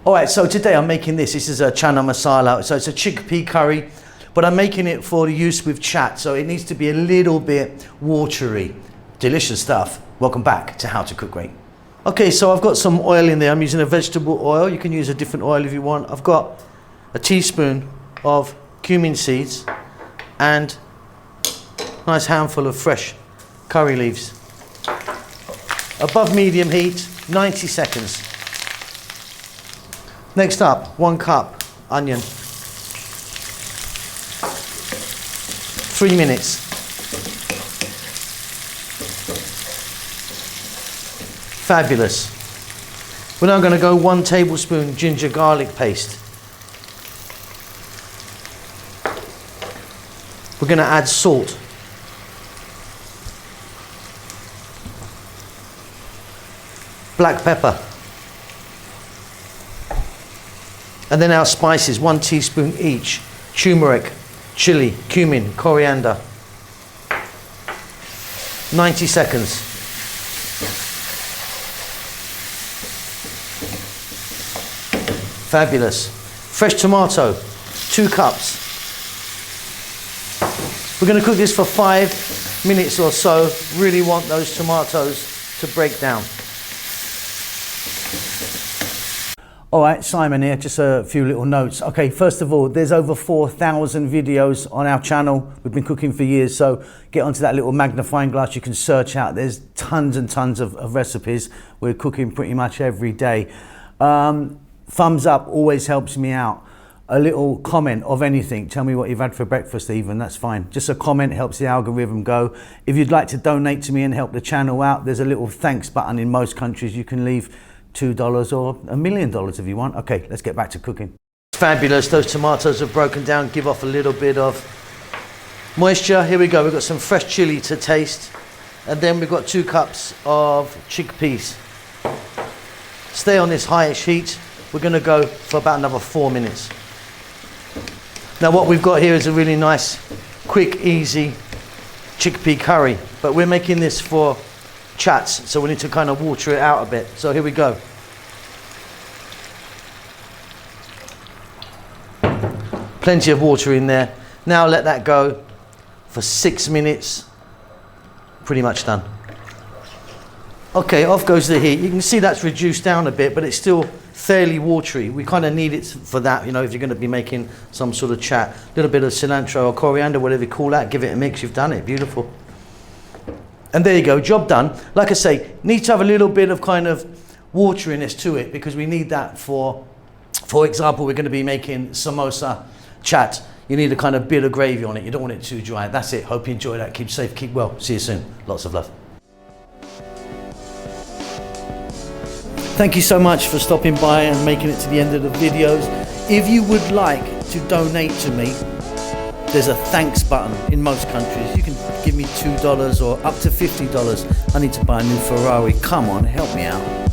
All right, so today I'm making this. This is a Chana Masala. So it's a chickpea curry, but I'm making it for use with chaat. So it needs to be a little bit watery. Delicious stuff. Welcome back to How to Cook Great. Okay, so I've got some oil in there. I'm using a vegetable oil. You can use a different oil if you want. I've got a teaspoon of cumin seeds and a nice handful of fresh curry leaves. Above medium heat, 90 seconds. Next up, 1 cup onion. 3 minutes. Fabulous. We're now going to go 1 tablespoon ginger garlic paste. We're going to add salt. Black pepper. And then our spices, 1 teaspoon each. Turmeric, chili, cumin, coriander. 90 seconds. Fabulous. Fresh tomato, 2 cups. We're going to cook this for 5 minutes or so. Really want those tomatoes to break down. All right, Simon here, just a few little notes. Okay, first of all, there's over 4,000 videos on our channel. We've been cooking for years, so get onto that little magnifying glass. You can search out. There's tons and tons of recipes. We're cooking pretty much every day. Thumbs up always helps me out. A little comment of anything. Tell me what you've had for breakfast even, that's fine. Just a comment helps the algorithm go. If you'd like to donate to me and help the channel out, there's a little thanks button in most countries. You can leave $2 or $1 million if you want. Okay, let's get back to cooking. Fabulous, those tomatoes have broken down, give off a little bit of moisture. Here we go, we've got some fresh chili to taste. And then we've got 2 cups of chickpeas. Stay on this highish heat. We're gonna go for about another 4 minutes. Now what we've got here is a really nice, quick, easy chickpea curry, but we're making this for chats, so we need to kind of water it out a bit. So here we go. Plenty of water in there. Now let that go for 6 minutes. Pretty much done. Okay, off goes the heat. You can see that's reduced down a bit, but it's still fairly watery. We kind of need it for that, you know, if you're going to be making some sort of chat. A little bit of cilantro or coriander, whatever you call that. Give it a mix. You've done it. Beautiful. And there you go, job done. Like I say, need to have a little bit of kind of wateriness to it because we need that for example, we're going to be making samosa chaat. You need a kind of bit of gravy on it. You don't want it too dry. That's it. Hope you enjoy that. Keep safe, keep well. See you soon. Lots of love. Thank you so much for stopping by and making it to the end of the videos. If you would like to donate to me, there's a thanks button in most countries. You can give me $2 or up to $50. I need to buy a new Ferrari. Come on, help me out.